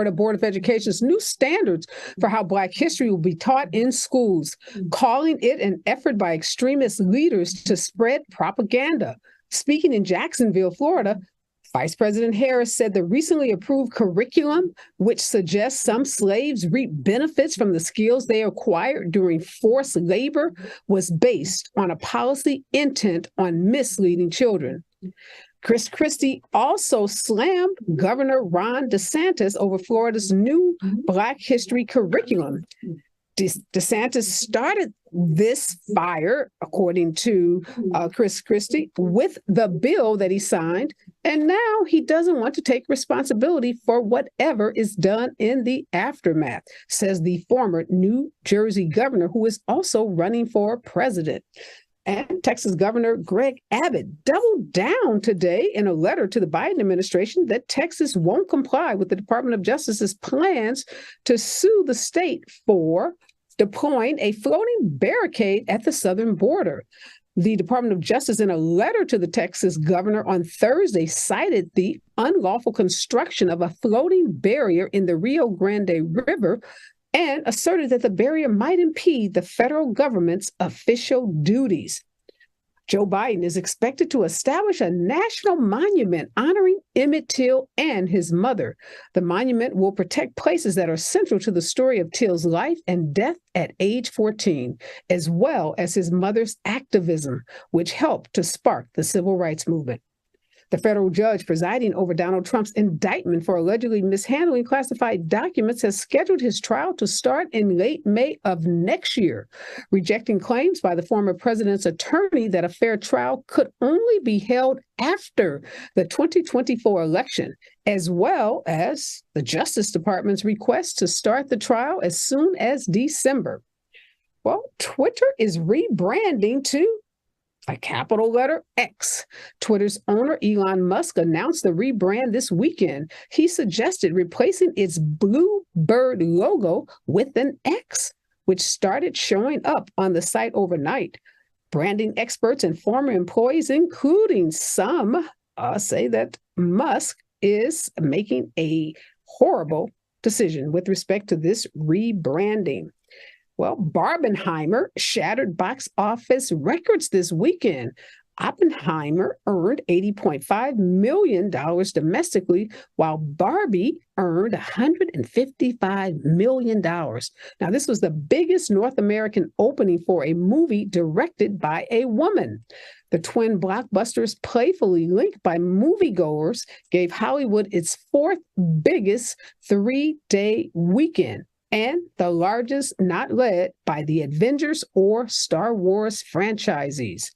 Florida Board of Education's new standards for how Black history will be taught in schools, calling it an effort by extremist leaders to spread propaganda. Speaking in Jacksonville, Florida, Vice President Harris said the recently approved curriculum, which suggests some slaves reap benefits from the skills they acquired during forced labor, was based on a policy intent on misleading children. Chris Christie also slammed Governor Ron DeSantis over Florida's new Black history curriculum. DeSantis started this fire, according to Chris Christie, with the bill that he signed, and now he doesn't want to take responsibility for whatever is done in the aftermath, says the former New Jersey governor, who is also running for president. And Texas Governor Greg Abbott doubled down today in a letter to the Biden administration that Texas won't comply with the Department of Justice's plans to sue the state for deploying a floating barricade at the southern border. The Department of Justice, in a letter to the Texas governor on Thursday, cited the unlawful construction of a floating barrier in the Rio Grande River and asserted that the barrier might impede the federal government's official duties. Joe Biden is expected to establish a national monument honoring Emmett Till and his mother. The monument will protect places that are central to the story of Till's life and death at age 14, as well as his mother's activism, which helped to spark the civil rights movement. The federal judge presiding over Donald Trump's indictment for allegedly mishandling classified documents has scheduled his trial to start in late May of next year, rejecting claims by the former president's attorney that a fair trial could only be held after the 2024 election, as well as the Justice Department's request to start the trial as soon as December. Well, Twitter is rebranding to a capital letter X. Twitter's owner, Elon Musk, announced the rebrand this weekend. He suggested replacing its blue bird logo with an X, which started showing up on the site overnight. Branding experts and former employees, including some, say that Musk is making a horrible decision with respect to this rebranding. Well, Barbenheimer shattered box office records this weekend. Oppenheimer earned $80.5 million domestically, while Barbie earned $155 million. Now, this was the biggest North American opening for a movie directed by a woman. The twin blockbusters, playfully linked by moviegoers, gave Hollywood its fourth biggest three-day weekend, and the largest not led by the Avengers or Star Wars franchises.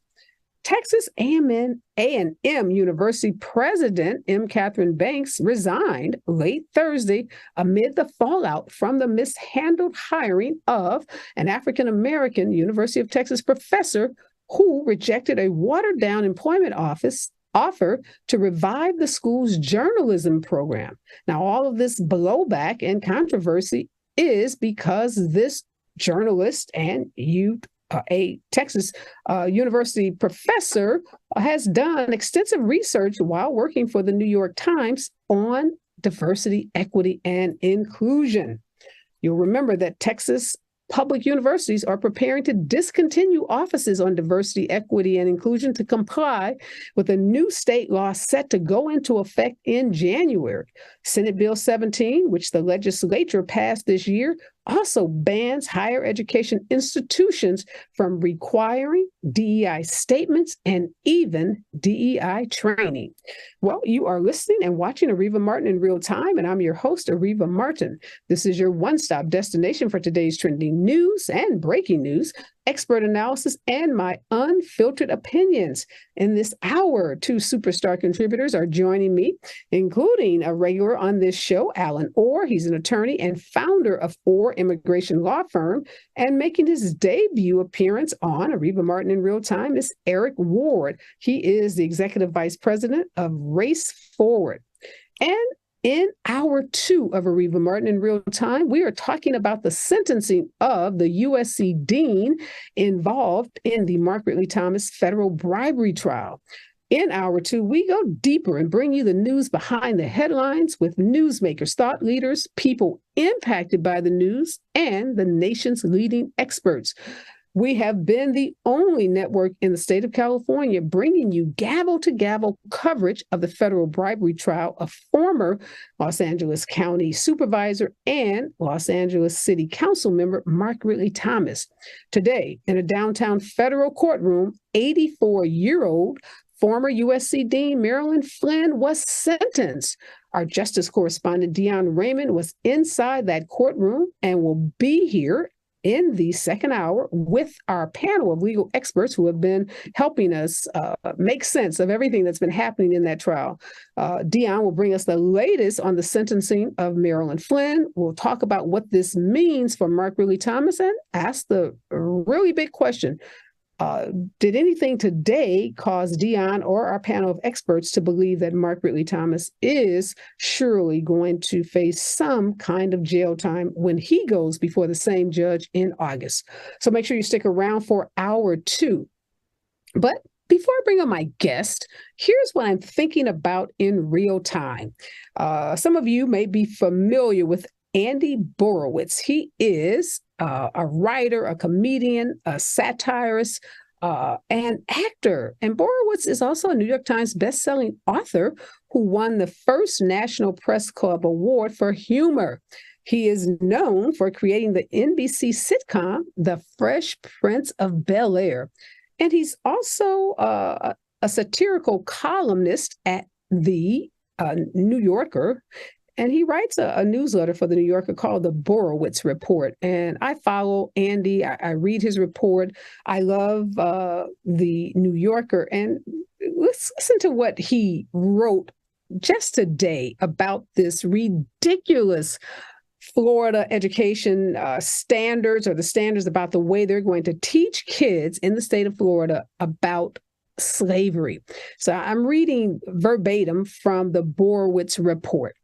Texas A&M University President M. Catherine Banks resigned late Thursday amid the fallout from the mishandled hiring of an African-American University of Texas professor who rejected a watered-down employment offer to revive the school's journalism program. Now, all of this blowback and controversy is because this journalist and a Texas University professor has done extensive research while working for the New York Times on diversity, equity, and inclusion. You'll remember that Texas public universities are preparing to discontinue offices on diversity, equity, and inclusion to comply with a new state law set to go into effect in January. Senate Bill 17, which the legislature passed this year, also bans higher education institutions from requiring DEI statements and even DEI training. Well, you are listening and watching Areva Martin in real time, and I'm your host, Areva Martin. This is your one-stop destination for today's trending news and breaking news, expert analysis, and my unfiltered opinions. In this hour, two superstar contributors are joining me, including a regular on this show, Alan Orr. He's an attorney and founder of Orr Immigration Law Firm, and making his debut appearance on Areva Martin in Real Time is Eric Ward. He is the Executive Vice President of Race Forward. And in hour two of Areva Martin in Real Time, we are talking about the sentencing of the USC dean involved in the Margaret Lee Thomas federal bribery trial. In hour two, we go deeper and bring you the news behind the headlines with newsmakers, thought leaders, people impacted by the news, and the nation's leading experts. We have been the only network in the state of California bringing you gavel-to-gavel coverage of the federal bribery trial of former Los Angeles County Supervisor and Los Angeles City Council member Mark Ridley Thomas. Today, in a downtown federal courtroom, 84-year-old former USC Dean Marilyn Flynn was sentenced. Our justice correspondent, Dion Raymond, was inside that courtroom and will be here in the second hour with our panel of legal experts who have been helping us make sense of everything that's been happening in that trial. Dion will bring us the latest on the sentencing of Marilyn Flynn. We'll talk about what this means for Mark Ridley Thomas and ask the really big question. Did anything today cause Dion or our panel of experts to believe that Mark Ridley Thomas is surely going to face some kind of jail time when he goes before the same judge in August? So make sure you stick around for hour two. But before I bring on my guest, here's what I'm thinking about in real time. Some of you may be familiar with Andy Borowitz. He is a writer, a comedian, a satirist, and actor. And Borowitz is also a New York Times bestselling author who won the first National Press Club Award for humor. He is known for creating the NBC sitcom The Fresh Prince of Bel-Air. And he's also a satirical columnist at the New Yorker. And he writes a newsletter for the New Yorker called the Borowitz Report. And I follow Andy. I read his report. I love the New Yorker. And let's listen to what he wrote just today about this ridiculous Florida education standards, or the standards about the way they're going to teach kids in the state of Florida about slavery. So I'm reading verbatim from the Borowitz Report.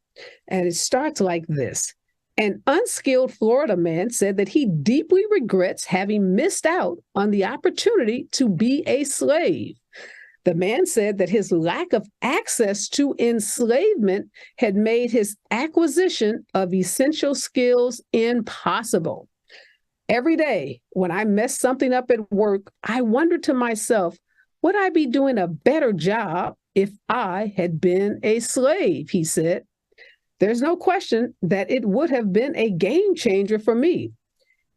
And it starts like this. An unskilled Florida man said that he deeply regrets having missed out on the opportunity to be a slave. The man said that his lack of access to enslavement had made his acquisition of essential skills impossible. Every day when I mess something up at work, I wonder to myself, would I be doing a better job if I had been a slave, he said. There's no question that it would have been a game changer for me.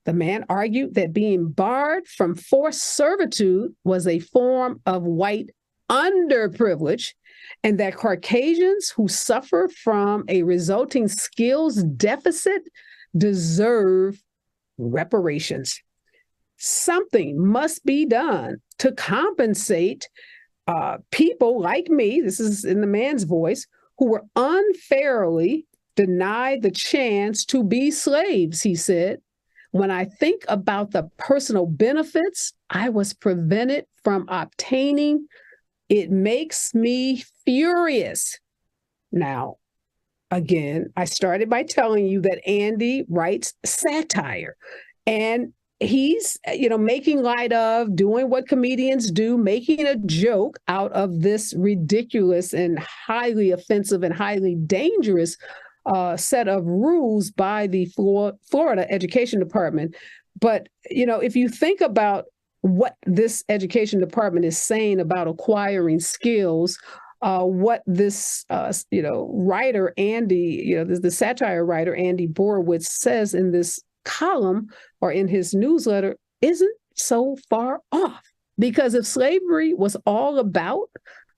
The man argued that being barred from forced servitude was a form of white underprivilege, and that Caucasians who suffer from a resulting skills deficit deserve reparations. Something must be done to compensate people like me, this is in the man's voice, who were unfairly denied the chance to be slaves, he said. When I think about the personal benefits I was prevented from obtaining, it makes me furious. Now, again, I started by telling you that Andy writes satire, and he's, making light of, doing what comedians do, making a joke out of this ridiculous and highly offensive and highly dangerous set of rules by the Florida Education Department. But, if you think about what this education department is saying about acquiring skills, what this, writer, Andy, the satire writer, Andy Borowitz, says in this column or in his newsletter isn't so far off. Because if slavery was all about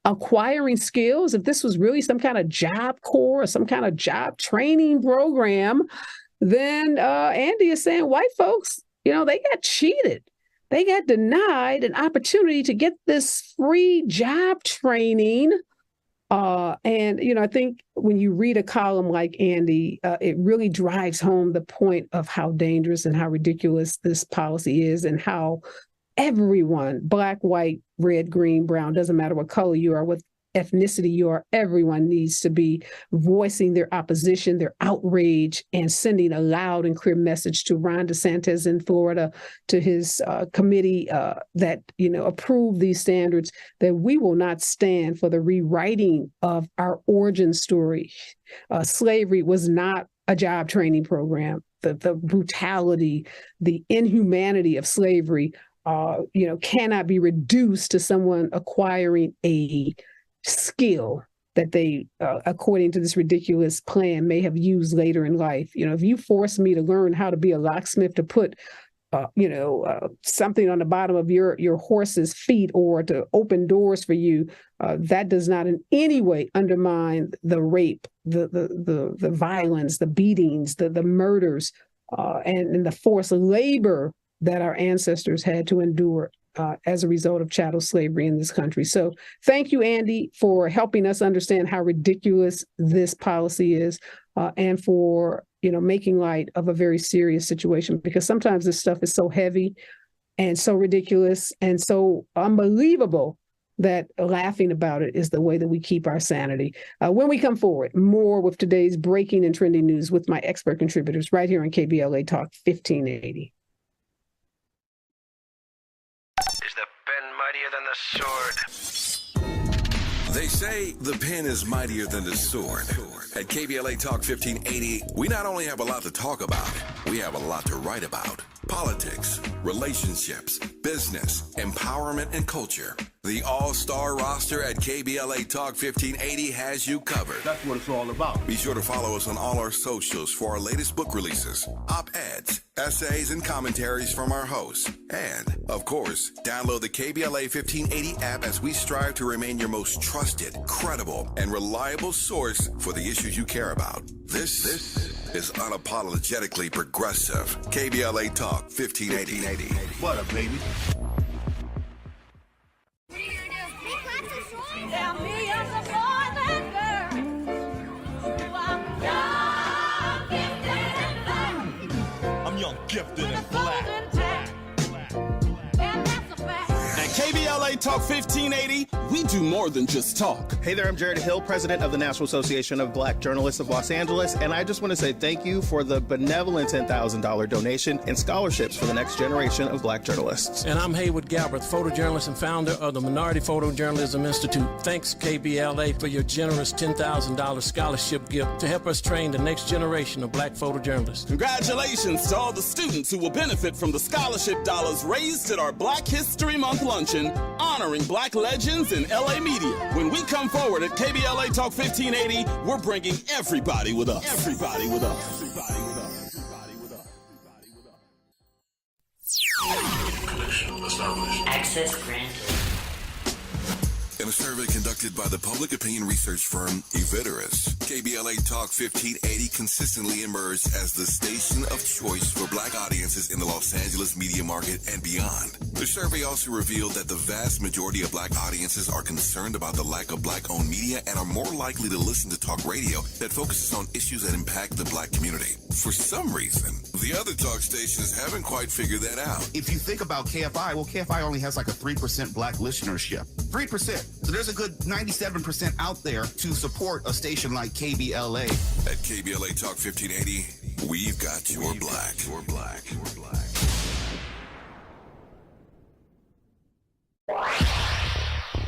acquiring skills, if this was really some kind of job corps or some kind of job training program, then Andy is saying white folks, they got cheated. They got denied an opportunity to get this free job training. I think when you read a column like Andy, it really drives home the point of how dangerous and how ridiculous this policy is, and how everyone, black, white, red, green, brown, doesn't matter what color you are, with ethnicity you are. Everyone needs to be voicing their opposition, their outrage, and sending a loud and clear message to Ron DeSantis in Florida, to his committee that approved these standards, that we will not stand for the rewriting of our origin story. Slavery was not a job training program. The brutality, the inhumanity of slavery, cannot be reduced to someone acquiring a skill that they, according to this ridiculous plan, may have used later in life. If you force me to learn how to be a locksmith, to put, something on the bottom of your horse's feet, or to open doors for you, that does not in any way undermine the rape, the violence, the beatings, the murders, and the forced labor that our ancestors had to endure as a result of chattel slavery in this country. So thank you, Andy, for helping us understand how ridiculous this policy is, and for making light of a very serious situation, because sometimes this stuff is so heavy and so ridiculous and so unbelievable that laughing about it is the way that we keep our sanity. When we come forward, more with today's breaking and trending news with my expert contributors right here on KBLA Talk 1580. Is the pen mightier than the sword? They say the pen is mightier than the sword. At KBLA Talk 1580, we not only have a lot to talk about, we have a lot to write about. Politics, relationships, business, empowerment, and culture. The all-star roster at KBLA Talk 1580 has you covered. That's what it's all about. Be sure to follow us on all our socials for our latest book releases, op-eds, essays, and commentaries from our hosts. And, of course, download the KBLA 1580 app as we strive to remain your most trusted, credible, and reliable source for the issues you care about. This is unapologetically progressive. KBLA Talk 1580. What up, baby? I'm young, gifted, and black. KBLA Talk 1580, we do more than just talk. Hey there, I'm Jared Hill, president of the National Association of Black Journalists of Los Angeles, and I just want to say thank you for the benevolent $10,000 donation and scholarships for the next generation of black journalists. And I'm Haywood Galbraith, photojournalist and founder of the Minority Photojournalism Institute. Thanks, KBLA, for your generous $10,000 scholarship gift to help us train the next generation of black photojournalists. Congratulations to all the students who will benefit from the scholarship dollars raised at our Black History Month luncheon honoring black legends in LA media. When we come forward at KBLA Talk 1580, we're bringing everybody with us. Everybody with us. Everybody with us. Everybody with us. Everybody with us. Access granted. In a survey conducted by the public opinion research firm Eviderus, KBLA Talk 1580 consistently emerged as the station of choice for black audiences in the Los Angeles media market and beyond. The survey also revealed that the vast majority of black audiences are concerned about the lack of black-owned media and are more likely to listen to talk radio that focuses on issues that impact the black community. For some reason, the other talk stations haven't quite figured that out. If you think about KFI, well, KFI only has like a 3% black listenership. 3%. So there's a good 97% out there to support a station like KBLA. At KBLA Talk 1580, we've got your black. Your black. Your black.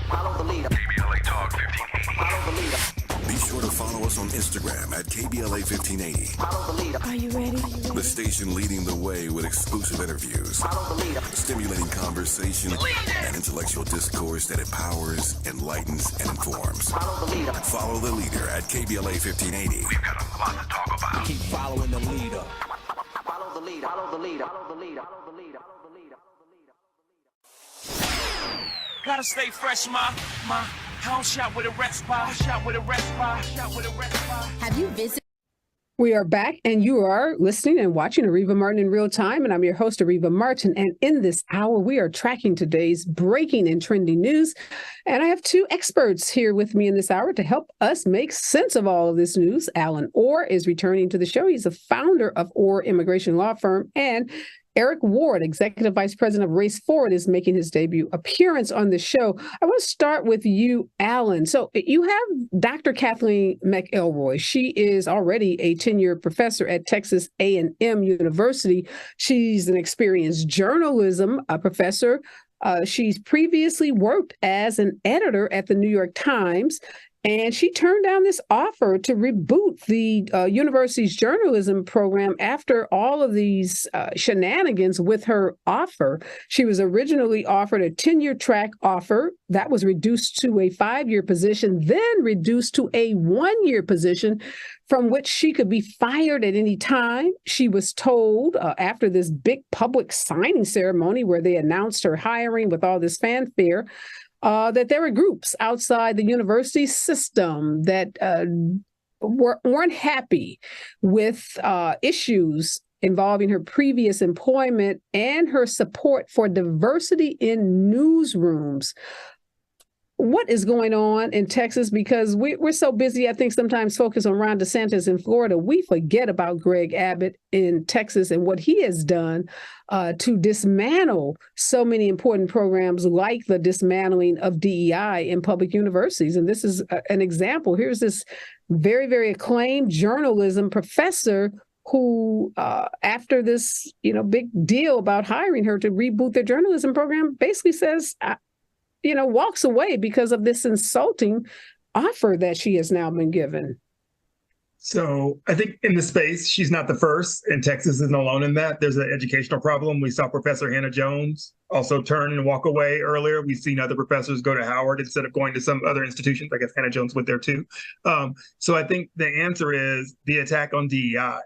Follow the leader. KBLA Talk 1580. Follow the leader. Be sure to follow us on Instagram at KBLA 1580. Follow the leader. Are you ready? The station leading the way with exclusive interviews, Follow the leader. stimulating conversation, and intellectual discourse that empowers, enlightens, and informs. Follow the leader. Follow the leader at KBLA 1580. We've got a lot to talk about. Keep following the leader. Follow the leader. Follow the leader. Follow the leader. Follow the leader. Follow the leader. Gotta stay fresh, my house shot with a rest bar, shot with a rest bar, shot with a rest bar. Have you visited? We are back, and you are listening and watching Areva Martin in real time, and I'm your host, Areva Martin, and in this hour, we are tracking today's breaking and trending news, and I have two experts here with me in this hour to help us make sense of all of this news. Alan Orr is returning to the show. He's the founder of Orr Immigration Law Firm, and Eric Ward, Executive Vice President of Race Forward, is making his debut appearance on the show. I want to start with you, Alan. So you have Dr. Kathleen McElroy. She is already a tenured professor at Texas A&M University. She's an experienced journalism professor. She's previously worked as an editor at the New York Times. And she turned down this offer to reboot the university's journalism program after all of these shenanigans with her offer. She was originally offered a 10-year track offer that was reduced to a 5-year position, then reduced to a 1-year position from which she could be fired at any time. She was told after this big public signing ceremony where they announced her hiring with all this fanfare, that there were groups outside the university system that weren't happy with issues involving her previous employment and her support for diversity in newsrooms. What is going on in Texas? Because we're so busy, I think, sometimes focus on Ron DeSantis in Florida. We forget about Greg Abbott in Texas and what he has done to dismantle so many important programs like the dismantling of DEI in public universities. And this is an example. Here's this very, very acclaimed journalism professor who, after this, big deal about hiring her to reboot their journalism program, basically says, walks away because of this insulting offer that she has now been given. So I think in the space, she's not the first, and Texas isn't alone in that. There's an educational problem. We saw Professor Hannah Jones also turn and walk away earlier. We've seen other professors go to Howard instead of going to some other institutions. I guess Hannah Jones went there too. So I think the answer is the attack on DEI.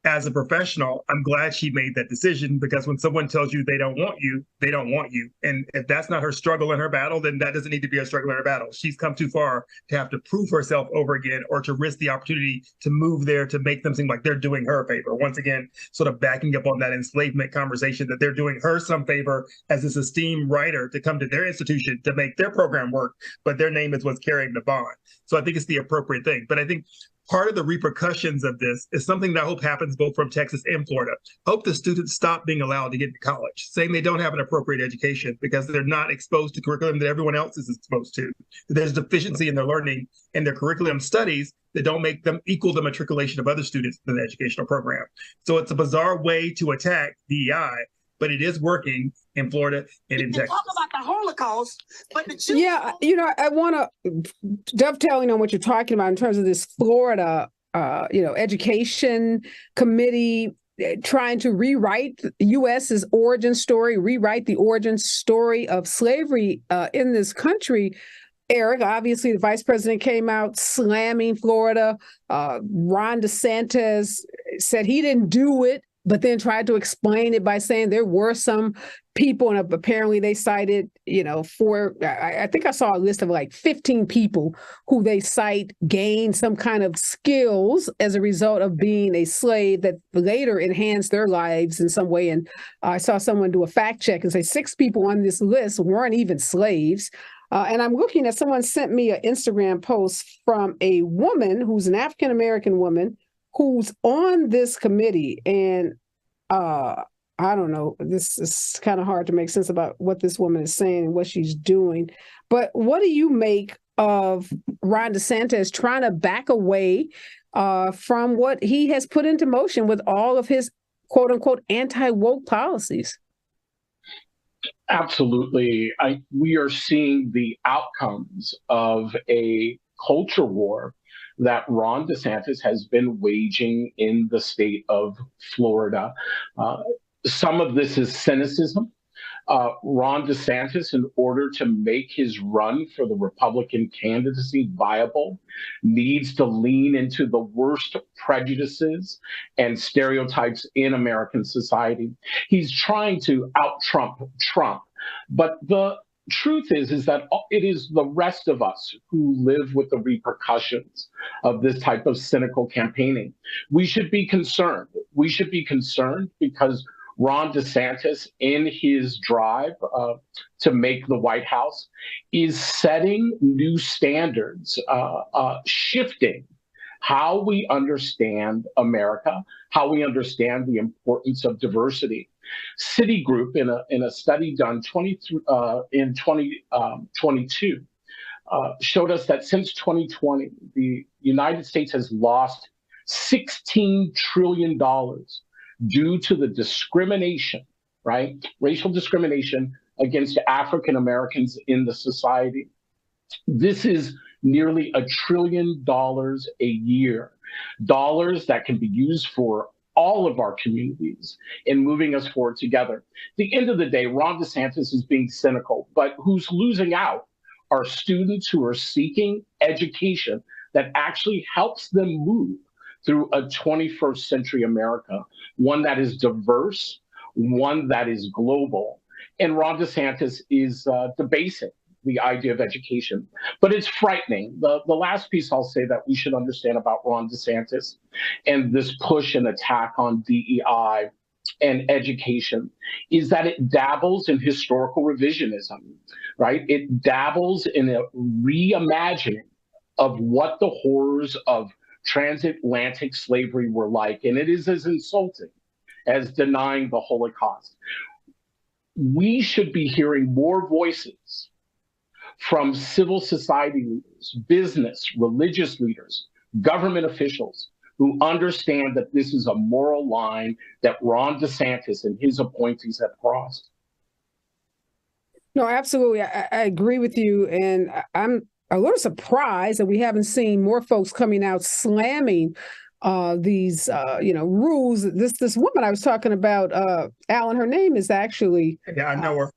As a professional, I'm glad she made that decision, because when someone tells you they don't want you, they don't want you. And if that's not her struggle in her battle, then that doesn't need to be her struggle in her battle. She's come too far to have to prove herself over again, or to risk the opportunity to move there to make them seem like they're doing her a favor. Once again, sort of backing up on that enslavement conversation, that they're doing her some favor as this esteemed writer to come to their institution to make their program work, but their name is what's carrying the bond. So I think it's the appropriate thing. But I think part of the repercussions of this is something that I hope happens both from Texas and Florida. I hope the students stop being allowed to get into college, saying they don't have an appropriate education because they're not exposed to curriculum that everyone else is exposed to. There's deficiency in their learning and their curriculum studies that don't make them equal the matriculation of other students in the educational program. So it's a bizarre way to attack DEI, but it is working in Florida and in Texas. Talk about the Holocaust, but the Jews. Yeah, I want to dovetailing on what you're talking about in terms of this Florida, education committee trying to rewrite the U.S.'s origin story, rewrite the origin story of slavery in this country. Eric, obviously, the vice president came out slamming Florida. Ron DeSantis said he didn't do it, but then tried to explain it by saying there were some people, and apparently they cited, I think I saw a list of like 15 people who they cite gained some kind of skills as a result of being a slave that later enhanced their lives in some way. And I saw someone do a fact check and say 6 people on this list weren't even slaves. And I'm looking at, someone sent me an Instagram post from a woman who's an African-American woman who's on this committee. And I don't know, this is kind of hard to make sense about what this woman is saying and what she's doing. But what do you make of Ron DeSantis trying to back away from what he has put into motion with all of his quote unquote anti-woke policies? Absolutely. We are seeing the outcomes of a culture war that Ron DeSantis has been waging in the state of Florida. Some of this is cynicism. Ron DeSantis, in order to make his run for the Republican candidacy viable, needs to lean into the worst prejudices and stereotypes in American society. He's trying to out-Trump Trump, but the truth is that it is the rest of us who live with the repercussions of this type of cynical campaigning. We should be concerned. We should be concerned because Ron DeSantis, in his drive to make the White House, is setting new standards, shifting how we understand America, how we understand the importance of diversity. Citigroup, in a study done in 2022, showed us that since 2020, the United States has lost $16 trillion due to the discrimination, right? Racial discrimination against African Americans in the society. This is nearly $1 trillion a year, dollars that can be used for all of our communities in moving us forward together. At the end of the day, Ron DeSantis is being cynical, but who's losing out are students who are seeking education that actually helps them move through a 21st century America, one that is diverse, one that is global. And Ron DeSantis is debasing the idea of education. But it's frightening. The last piece I'll say that we should understand about Ron DeSantis and this push and attack on DEI and education is that it dabbles in historical revisionism, right? It dabbles in a reimagining of what the horrors of transatlantic slavery were like. And it is as insulting as denying the Holocaust. We should be hearing more voices from civil society leaders, business, religious leaders, government officials who understand that this is a moral line that Ron DeSantis and his appointees have crossed. No, absolutely. I agree with you. And I'm a little surprised that we haven't seen more folks coming out slamming these, rules. This woman I was talking about, Alan, her name is actually... Yeah, I know her.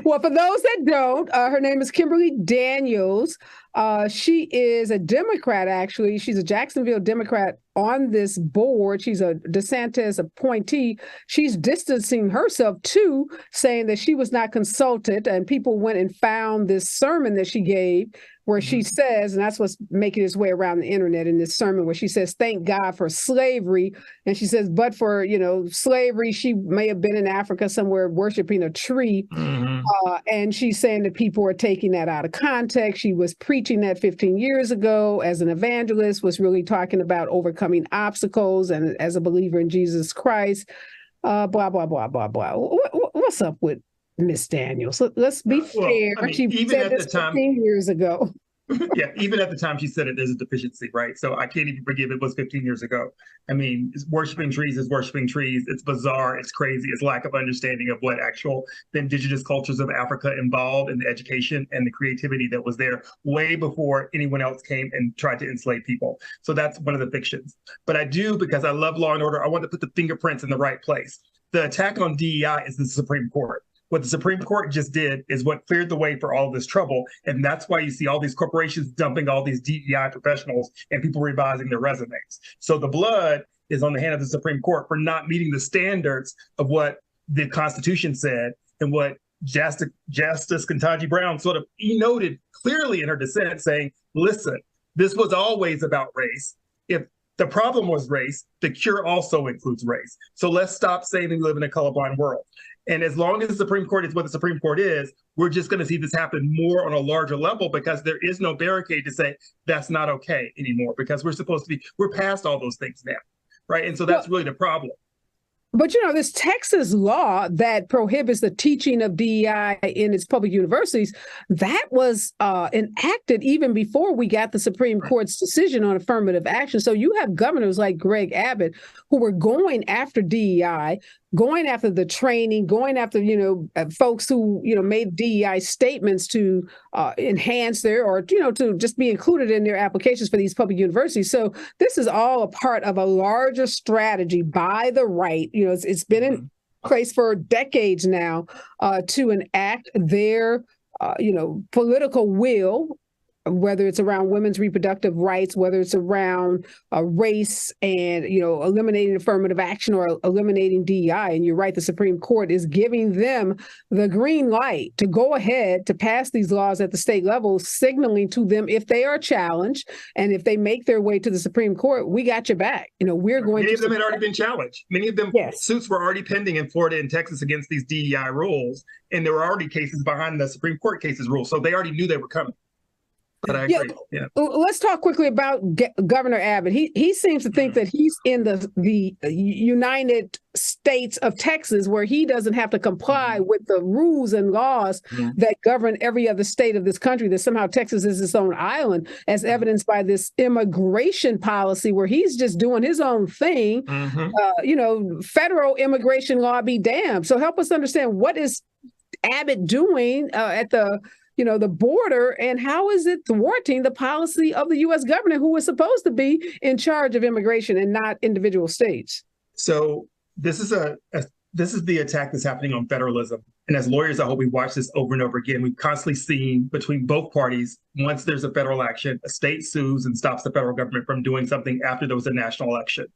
Well, for those that don't, her name is Kimberly Daniels. She is a Democrat, actually. She's a Jacksonville Democrat on this board. She's a DeSantis appointee. She's distancing herself too, saying that she was not consulted, and people went and found this sermon that she gave where she says, and that's what's making its way around the internet in this sermon, where she says, thank God for slavery. And she says, but for, slavery, she may have been in Africa somewhere worshiping a tree. And she's saying that people are taking that out of context. She was preaching that 15 years ago as an evangelist, was really talking about overcoming obstacles and as a believer in Jesus Christ, blah, blah, blah, blah, blah. What's up with Miss Daniels? Let's be fair. I mean, she even said at this the time, 15 years ago. Yeah, even at the time she said it, there's a deficiency, right? So I can't even forgive it was 15 years ago. I mean, worshiping trees is worshiping trees. It's bizarre. It's crazy. It's lack of understanding of what the indigenous cultures of Africa involved in the education and the creativity that was there way before anyone else came and tried to enslave people. So that's one of the fictions. But I do, because I love law and order, I want to put the fingerprints in the right place. The attack on DEI is the Supreme Court. What the Supreme Court just did is what cleared the way for all this trouble. And that's why you see all these corporations dumping all these DEI professionals and people revising their resumes. So the blood is on the hand of the Supreme Court for not meeting the standards of what the Constitution said and what Justice Ketanji Brown sort of noted clearly in her dissent, saying, listen, this was always about race. If the problem was race, the cure also includes race. So let's stop saying that we live in a colorblind world. And as long as the Supreme Court is what the Supreme Court is, we're just going to see this happen more on a larger level, because there is no barricade to say that's not okay anymore, because we're past all those things now, right? And so that's really the problem. But, this Texas law that prohibits the teaching of DEI in its public universities, that was enacted even before we got the Supreme Court's decision on affirmative action. So you have governors like Greg Abbott who were going after DEI, going after the training, going after, folks who, made DEI statements to enhance their, or, to just be included in their applications for these public universities. So this is all a part of a larger strategy by the right. It's been in place for decades now to enact their, political will, whether it's around women's reproductive rights, whether it's around race and, eliminating affirmative action or eliminating DEI. And you're right, the Supreme Court is giving them the green light to go ahead to pass these laws at the state level, signaling to them if they are challenged and if they make their way to the Supreme Court, we got your back. We're going to... Many of them had already been challenged. Many of them, suits were already pending in Florida and Texas against these DEI rules. And there were already cases behind the Supreme Court cases rules. So they already knew they were coming. But I agree. Yeah. Let's talk quickly about Governor Abbott. He seems to think that he's in the United States of Texas, where he doesn't have to comply with the rules and laws that govern every other state of this country, that somehow Texas is its own island, as evidenced by this immigration policy where he's just doing his own thing. Federal immigration law be damned. So help us understand, what is Abbott doing at the border, and how is it thwarting the policy of the U.S. government, who was supposed to be in charge of immigration and not individual states? So this is the attack that's happening on federalism. And as lawyers, I hope we watch this over and over again. We've constantly seen between both parties, once there's a federal action, a state sues and stops the federal government from doing something after there was a national election.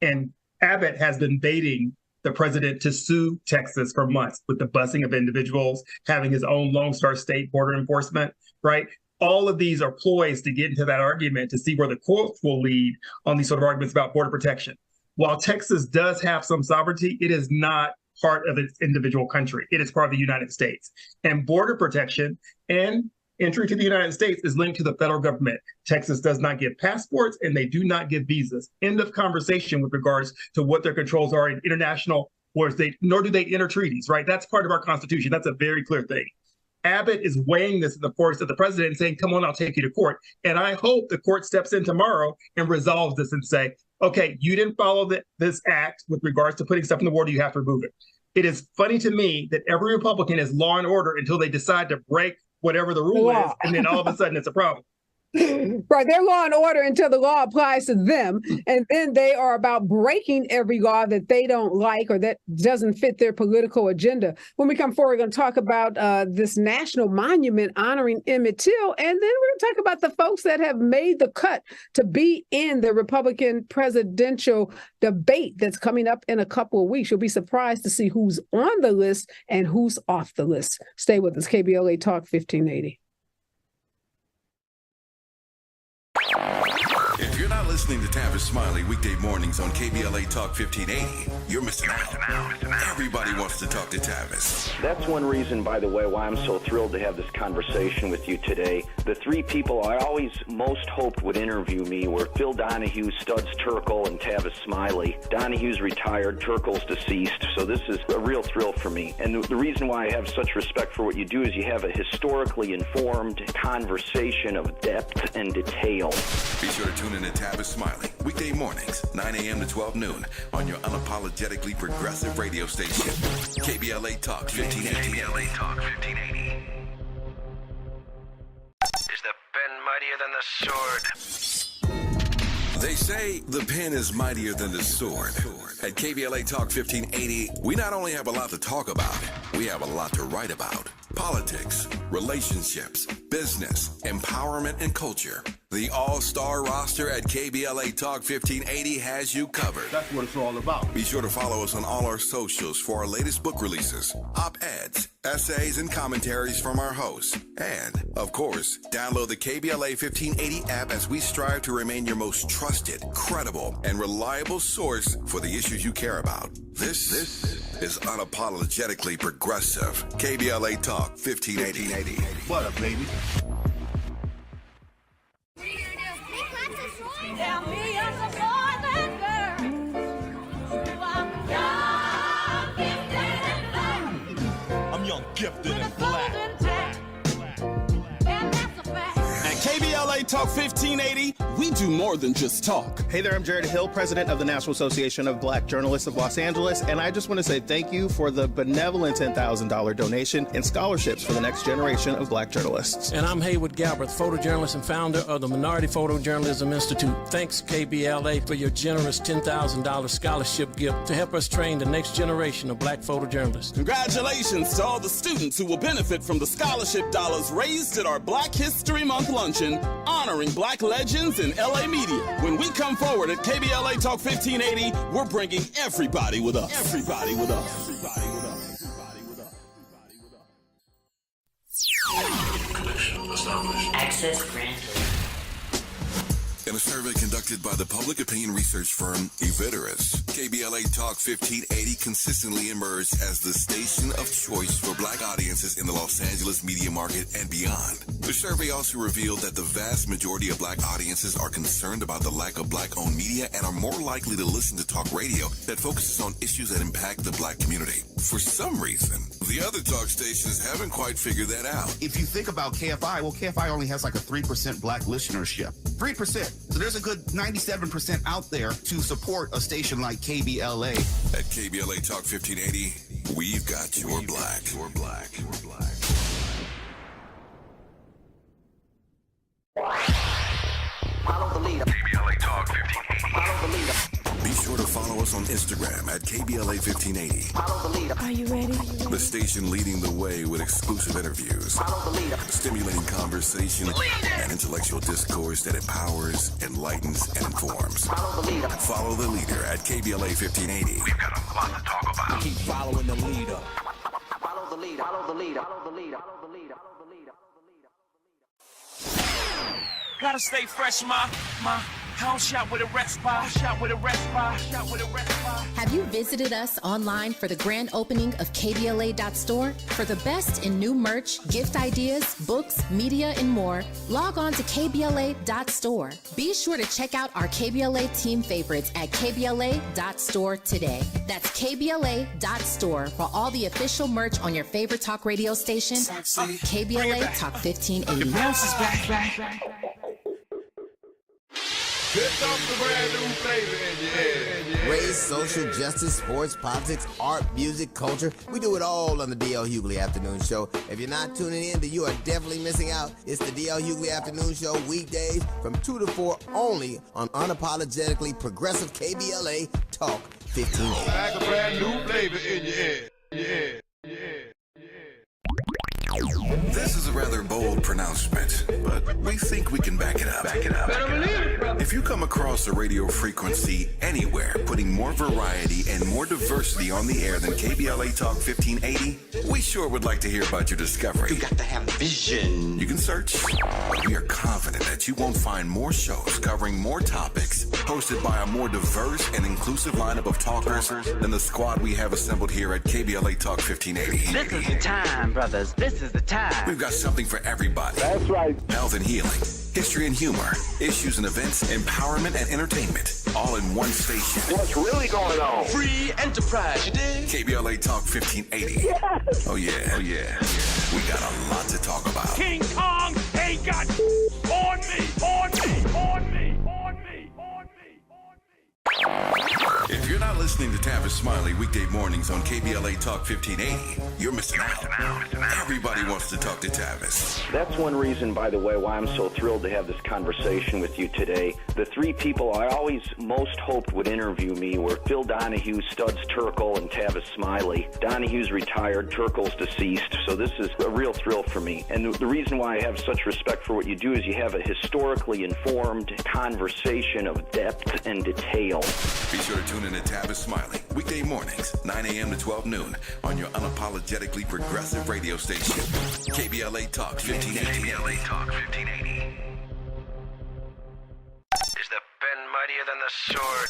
And Abbott has been baiting the president to sue Texas for months with the busing of individuals, having his own Lone Star State border enforcement, right? All of these are ploys to get into that argument to see where the courts will lead on these sort of arguments about border protection. While Texas does have some sovereignty, it is not part of its individual country. It is part of the United States. And border protection and entry to the United States is linked to the federal government. Texas does not give passports, and they do not give visas. End of conversation with regards to what their controls are in international wars. Nor do they enter treaties, right? That's part of our Constitution. That's a very clear thing. Abbott is weighing this in the force of the president and saying, come on, I'll take you to court. And I hope the court steps in tomorrow and resolves this and say, okay, you didn't follow this act with regards to putting stuff in the border, you have to remove it. It is funny to me that every Republican is law and order until they decide to break whatever the rule is, and then all of a sudden it's a problem. Right, they're law and order until the law applies to them, and then they are about breaking every law that they don't like or that doesn't fit their political agenda. When we come forward, we're going to talk about this national monument honoring Emmett Till, and then we're going to talk about the folks that have made the cut to be in the Republican presidential debate that's coming up in a couple of weeks. You'll be surprised to see who's on the list and who's off the list. Stay with us, KBLA Talk 1580. If you're not listening to Tavis Smiley weekday mornings on KBLA Talk 1580, you're missing out. Everybody wants to talk to Tavis. That's one reason, by the way, why I'm so thrilled to have this conversation with you today. The three people I always most hoped would interview me were Phil Donahue, Studs Terkel, and Tavis Smiley. Donahue's retired, Terkel's deceased, so this is a real thrill for me. And the reason why I have such respect for what you do is you have a historically informed conversation of depth and detail. Be sure to tune in to Tavis Smiley weekday mornings, 9 a.m. to 12 noon on your unapologetically progressive radio station, KBLA Talk 1580. KBLA Talk 1580. Is the pen mightier than the sword? They say the pen is mightier than the sword. At KBLA Talk 1580, we not only have a lot to talk about, we have a lot to write about. Politics, relationships, business, empowerment, and culture. The all-star roster at KBLA Talk 1580 has you covered. That's what it's all about. Be sure to follow us on all our socials for our latest book releases, op-eds, essays, and commentaries from our hosts. And, of course, download the KBLA 1580 app as we strive to remain your most trusted, credible, and reliable source for the issues you care about. This is unapologetically progressive. KBLA Talk 1580. What up, baby? I'm young, gifted, and black. KBLA Talk 1580, we do more than just talk. Hey there, I'm Jared Hill, president of the National Association of Black Journalists of Los Angeles, and I just want to say thank you for the benevolent $10,000 donation in scholarships for the next generation of black journalists. And I'm Haywood Galbraith, photojournalist and founder of the Minority Photojournalism Institute. Thanks, KBLA, for your generous $10,000 scholarship gift to help us train the next generation of black photojournalists. Congratulations to all the students who will benefit from the scholarship dollars raised at our Black History Month luncheon honoring black legends in LA media. When we come forward at KBLA Talk 1580, we're bringing everybody with us. Everybody with us. Everybody with us. Everybody with us. Everybody with us. Connection established. Access granted. In In a survey conducted by the public opinion research firm Eviderus, KBLA Talk 1580 consistently emerged as the station of choice for black audiences in the Los Angeles media market and beyond. The survey also revealed that the vast majority of black audiences are concerned about the lack of black-owned media and are more likely to listen to talk radio that focuses on issues that impact the black community. For some reason, the other talk stations haven't quite figured that out. If you think about KFI, well, KFI only has like a 3% black listenership. 3%. So there's a good 97% out there to support a station like KBLA. At KBLA Talk 1580, we've got your black. Your black. Your black. Follow the leader. KBLA Talk 1580. Follow the leader. Be sure to follow us on Instagram at KBLA 1580. Follow the leader. Are you ready? The station leading the way with exclusive interviews, Follow the leader. stimulating conversation, and intellectual discourse that empowers, enlightens, and informs. Follow the leader. Follow the leader at KBLA 1580. We've got a lot to talk about. Keep following the leader. Follow the leader. Follow the leader. Follow the leader. Follow the leader. Follow the leader. Gotta stay fresh, my house shot with a rest bar, shot with a rest bar, shot with a rest bar. Have you visited us online for the grand opening of KBLA.store? For the best in new merch, gift ideas, books, media, and more, log on to KBLA.store. Be sure to check out our KBLA team favorites at KBLA.store today. That's KBLA.store for all the official merch on your favorite talk radio station. KBLA Talk 1580. Bounce is back. Race, social justice, sports, politics, art, music, culture. We do it all on the D.L. Hughley Afternoon Show. If you're not tuning in, then you are definitely missing out. It's the D.L. Hughley Afternoon Show weekdays from 2 to 4 only on unapologetically progressive KBLA Talk 1580. Like a brand new flavor in your head. This is a rather bold pronouncement, but we think we can back it up. If you come across a radio frequency anywhere putting more variety and more diversity on the air than KBLA Talk 1580, we sure would like to hear about your discovery. You got to have vision. You can search, but we are confident that you won't find more shows covering more topics, hosted by a more diverse and inclusive lineup of talkers than the squad we have assembled here at KBLA Talk 1580. This is the time, brothers. This is the time. We've got something for everybody. That's right. Health and healing, history and humor, issues and events, empowerment and entertainment, all in one station. What's really going on? Free enterprise, you dig? KBLA Talk 1580. Yes. Oh yeah. We got a lot to talk about. King Kong ain't got on me. If you're not listening to Tavis Smiley weekday mornings on KBLA Talk 1580, you're missing out. Everybody wants to talk to Tavis. That's one reason, by the way, why I'm so thrilled to have this conversation with you today. The three people I always most hoped would interview me were Phil Donahue, Studs Terkel, and Tavis Smiley. Donahue's retired, Terkel's deceased, so this is a real thrill for me. And the reason why I have such respect for what you do is you have a historically informed conversation of depth and detail. Be sure to tune in to Tavis Smiley weekday mornings, 9 a.m. to 12 noon on your unapologetically progressive radio station, KBLA Talk 1580. KBLA Talk 1580. Is the pen mightier than the sword?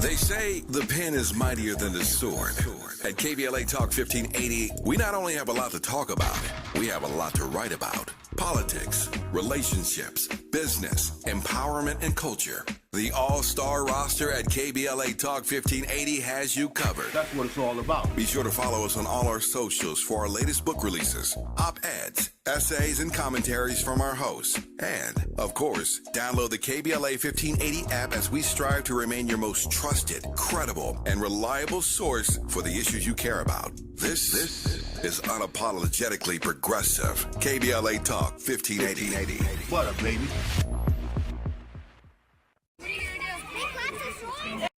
They say the pen is mightier than the sword. At KBLA Talk 1580, we not only have a lot to talk about, we have a lot to write about. Politics, relationships, business, empowerment, and culture. The all-star roster at KBLA Talk 1580 has you covered. That's what it's all about. Be sure to follow us on all our socials for our latest book releases, op-eds, essays, and commentaries from our hosts. And, of course, download the KBLA 1580 app as we strive to remain your most trusted, credible, and reliable source for the issues you care about. This is unapologetically progressive. KBLA Talk 1580. What up, baby?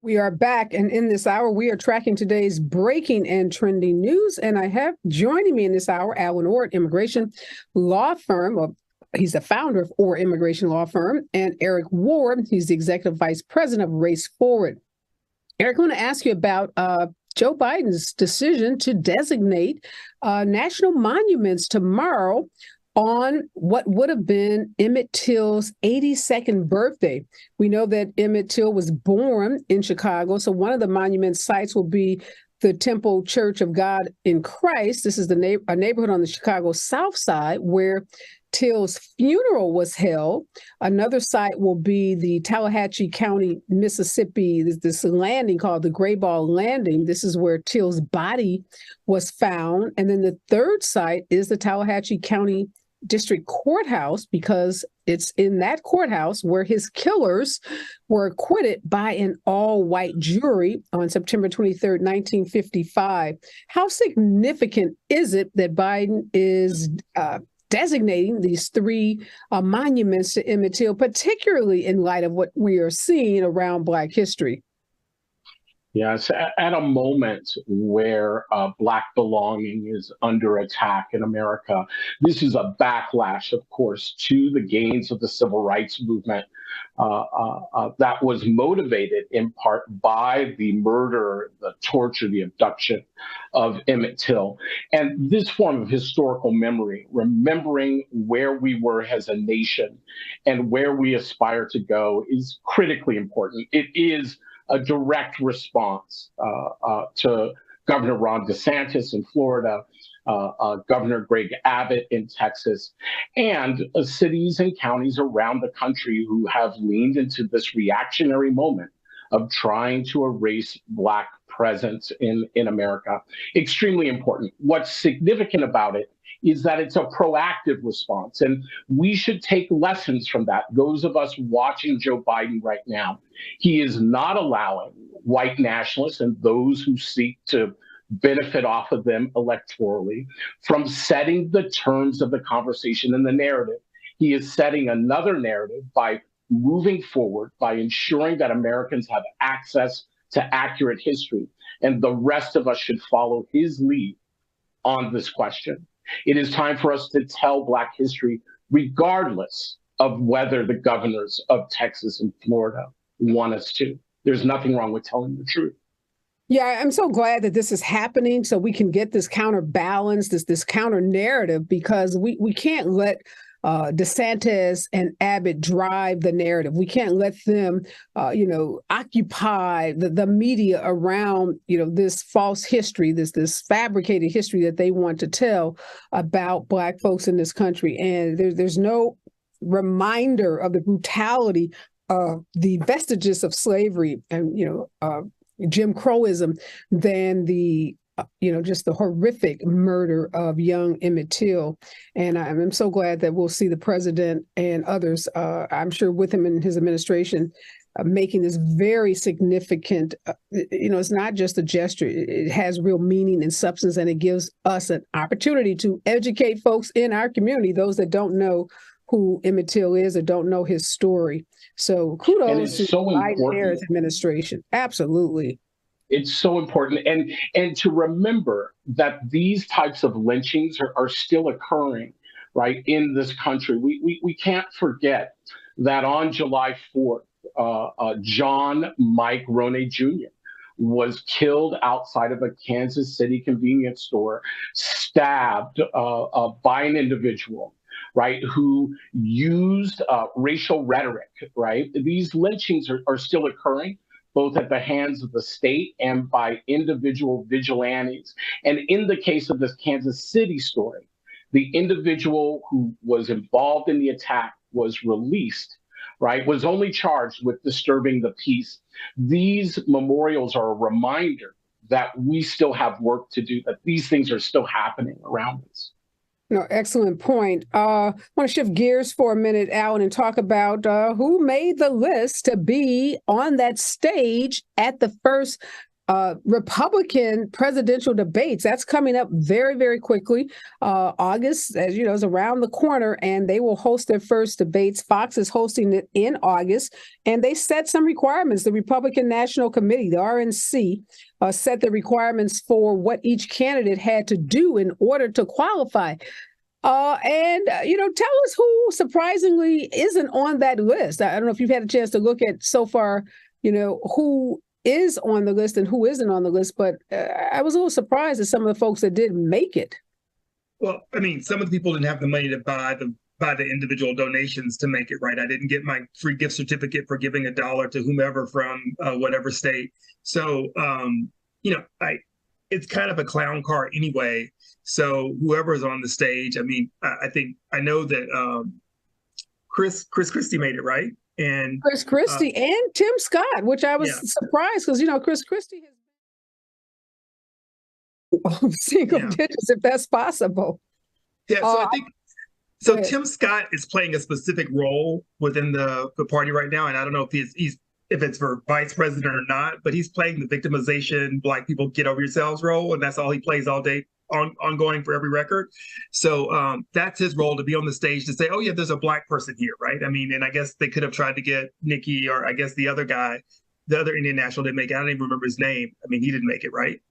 We are back, and in this hour, we are tracking today's breaking and trending news. And I have joining me in this hour, Alan Orr, immigration law firm. He's the founder of Orr Immigration Law Firm, and Eric Ward. He's the executive vice president of Race Forward. Eric, I want to ask you about Joe Biden's decision to designate national monuments tomorrow on what would have been Emmett Till's 82nd birthday. We know that Emmett Till was born in Chicago, so one of the monument sites will be the Temple Church of God in Christ. This is a neighborhood on the Chicago South Side where Till's funeral was held. Another site will be the Tallahatchie County, Mississippi, this landing called the Gray Ball Landing. This is where Till's body was found. And then the third site is the Tallahatchie County District Courthouse, because it's in that courthouse where his killers were acquitted by an all-white jury on September 23rd, 1955. How significant is it that Biden is designating these three monuments to Emmett Till, particularly in light of what we are seeing around Black history? Yes, at a moment where Black belonging is under attack in America, this is a backlash, of course, to the gains of the civil rights movement that was motivated in part by the murder, the torture, the abduction of Emmett Till. And this form of historical memory, remembering where we were as a nation and where we aspire to go, is critically important. It is a direct response to Governor Ron DeSantis in Florida, Governor Greg Abbott in Texas, and cities and counties around the country who have leaned into this reactionary moment of trying to erase Black presence in America. Extremely important. What's significant about it is that it's a proactive response, and we should take lessons from that. Those of us watching Joe Biden right now, he is not allowing white nationalists and those who seek to benefit off of them electorally from setting the terms of the conversation and the narrative. He is setting another narrative by moving forward, by ensuring that Americans have access to accurate history, and the rest of us should follow his lead on this question. It is time for us to tell Black history, regardless of whether the governors of Texas and Florida want us to. There's nothing wrong with telling the truth. Yeah, I'm so glad that this is happening so we can get this counterbalance, this counter narrative, because we can't let DeSantis and Abbott drive the narrative. We can't let them, occupy the media around, this false history, this fabricated history that they want to tell about Black folks in this country. And there's no reminder of the brutality of the vestiges of slavery and, Jim Crowism than the just the horrific murder of young Emmett Till. And I'm so glad that we'll see the president and others, I'm sure with him and his administration, making this very significant, it's not just a gesture. It has real meaning and substance, and it gives us an opportunity to educate folks in our community, those that don't know who Emmett Till is or don't know his story. So kudos to the Biden-Harris administration. Absolutely. It's so important. And to remember that these types of lynchings are still occurring, right, in this country. We can't forget that on July 4th, John Mike Roney Jr. was killed outside of a Kansas City convenience store, stabbed by an individual, right, who used racial rhetoric, right? These lynchings are still occurring, both at the hands of the state and by individual vigilantes. And in the case of this Kansas City story, the individual who was involved in the attack was released, right, was only charged with disturbing the peace. These memorials are a reminder that we still have work to do, that these things are still happening around us. No, excellent point. I want to shift gears for a minute, Alan, and talk about who made the list to be on that stage at the first Republican presidential debates. That's coming up very, very quickly. August, as you know, is around the corner, and they will host their first debates. Fox is hosting it in August, and they set some requirements. The Republican National Committee, the RNC, set the requirements for what each candidate had to do in order to qualify. Tell us who surprisingly isn't on that list. I don't know if you've had a chance to look at so far, who is on the list and who isn't on the list, but I was a little surprised at some of the folks that didn't make it. Well, I mean, some of the people didn't have the money to buy the individual donations to make it right. I didn't get my free gift certificate for giving $1 to whomever from whatever state. So, it's kind of a clown car anyway. So whoever's on the stage, I mean, I know that Chris Christie made it, right? And Chris Christie and Tim Scott, which I was surprised because, Chris Christie has single digits, if that's possible. Yeah, so I think Tim Scott is playing a specific role within the party right now, and I don't know if if it's for vice president or not, but he's playing the victimization, Black people get over yourselves role, and that's all he plays all day, ongoing for every record. So that's his role, to be on the stage to say, oh yeah, there's a Black person here, right? I mean, and I guess they could have tried to get Nikki, or I guess the other guy, the other Indian national didn't make it. I don't even remember his name. I mean, he didn't make it, right?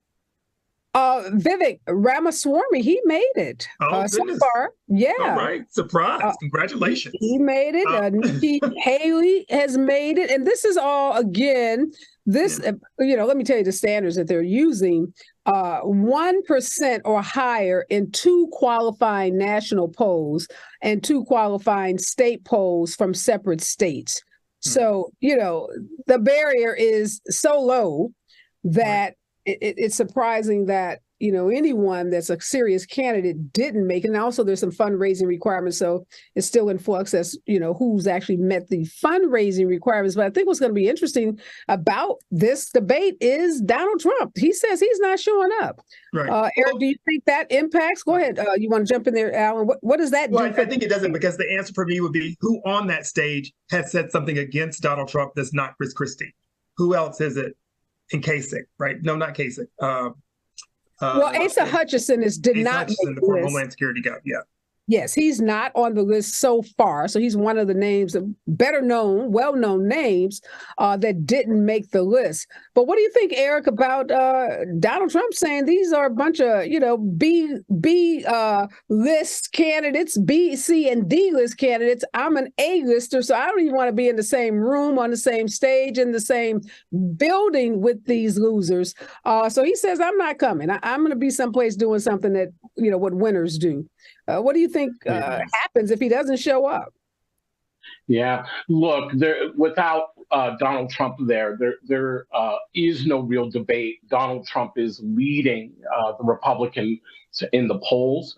Vivek Ramaswamy, he made it so far. Yeah. All right. Surprise. Congratulations. He made it. Nikki Haley has made it. And this is all, again, let me tell you the standards that they're using. 1% or higher in 2 qualifying national polls and 2 qualifying state polls from separate states. So, the barrier is so low that it's surprising that, anyone that's a serious candidate didn't make it. And also there's some fundraising requirements. So it's still in flux as, who's actually met the fundraising requirements. But I think what's going to be interesting about this debate is Donald Trump. He says he's not showing up. Right. Eric, do you think that impacts? Go ahead. You want to jump in there, Alan? What does that do? I think it doesn't, because the answer for me would be who on that stage has said something against Donald Trump that's not Chris Christie? Who else is it? In Kasich, right? No, not Kasich. Asa Hutchinson did not make the former Homeland Security guy. Yeah. Yes, he's not on the list so far. So he's one of the names, well-known names that didn't make the list. But what do you think, Eric, about Donald Trump saying these are a bunch of, B list candidates, B, C, and D list candidates. I'm an A-lister, so I don't even want to be in the same room, on the same stage, in the same building with these losers. So he says, I'm not coming. I'm going to be someplace doing something that, what winners do. What do you think happens if he doesn't show up? Yeah, look, without Donald Trump there is no real debate. Donald Trump is leading the Republicans in the polls,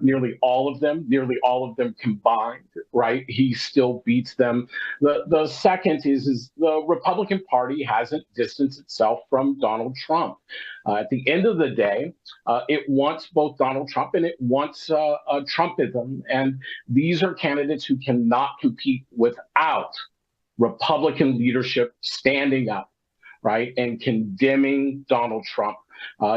nearly all of them combined, right? He still beats them. The second is the Republican Party hasn't distanced itself from Donald Trump. At the end of the day, it wants both Donald Trump and it wants Trumpism. And these are candidates who cannot compete without Republican leadership standing up, right, and condemning Donald Trump.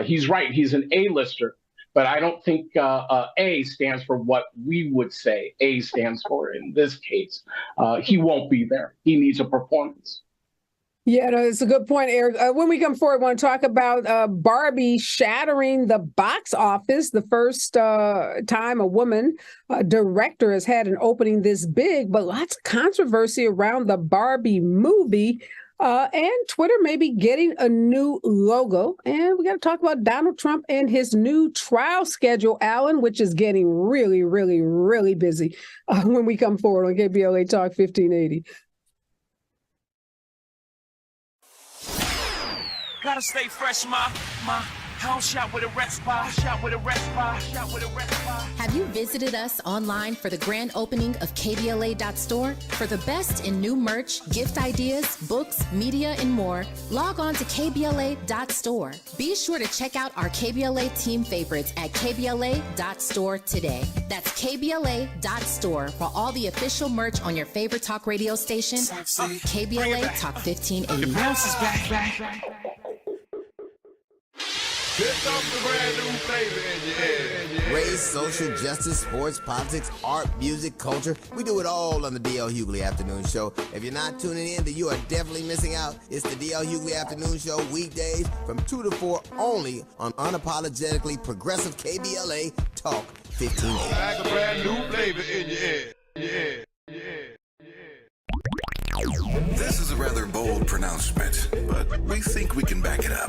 He's right. He's an A-lister, but I don't think A stands for what we would say A stands for in this case. He won't be there. He needs a performance. Yeah, no, it's a good point, Eric. When we come forward, I want to talk about Barbie shattering the box office. The first time a woman director has had an opening this big, but lots of controversy around the Barbie movie. And Twitter may be getting a new logo. And we got to talk about Donald Trump and his new trial schedule, Alan, which is getting really, really, really busy when we come forward on KBLA Talk 1580. Gotta stay fresh, my house shot with a rest bar, Have you visited us online for the grand opening of KBLA.store? For the best in new merch, gift ideas, books, media, and more, log on to KBLA.store. Be sure to check out our KBLA team favorites at KBLA.store today. That's KBLA.store for all the official merch on your favorite talk radio station, KBLA Talk 1580. The bounce is back. Race, social justice, sports, politics, art, music, culture. We do it all on the D.L. Hughley Afternoon Show. If you're not tuning in, then you are definitely missing out. It's the D.L. Hughley Afternoon Show, weekdays from 2 to 4 only on unapologetically progressive KBLA Talk 1580. Like a brand new flavor in your head. This is a rather bold pronouncement, but we think we can back it up.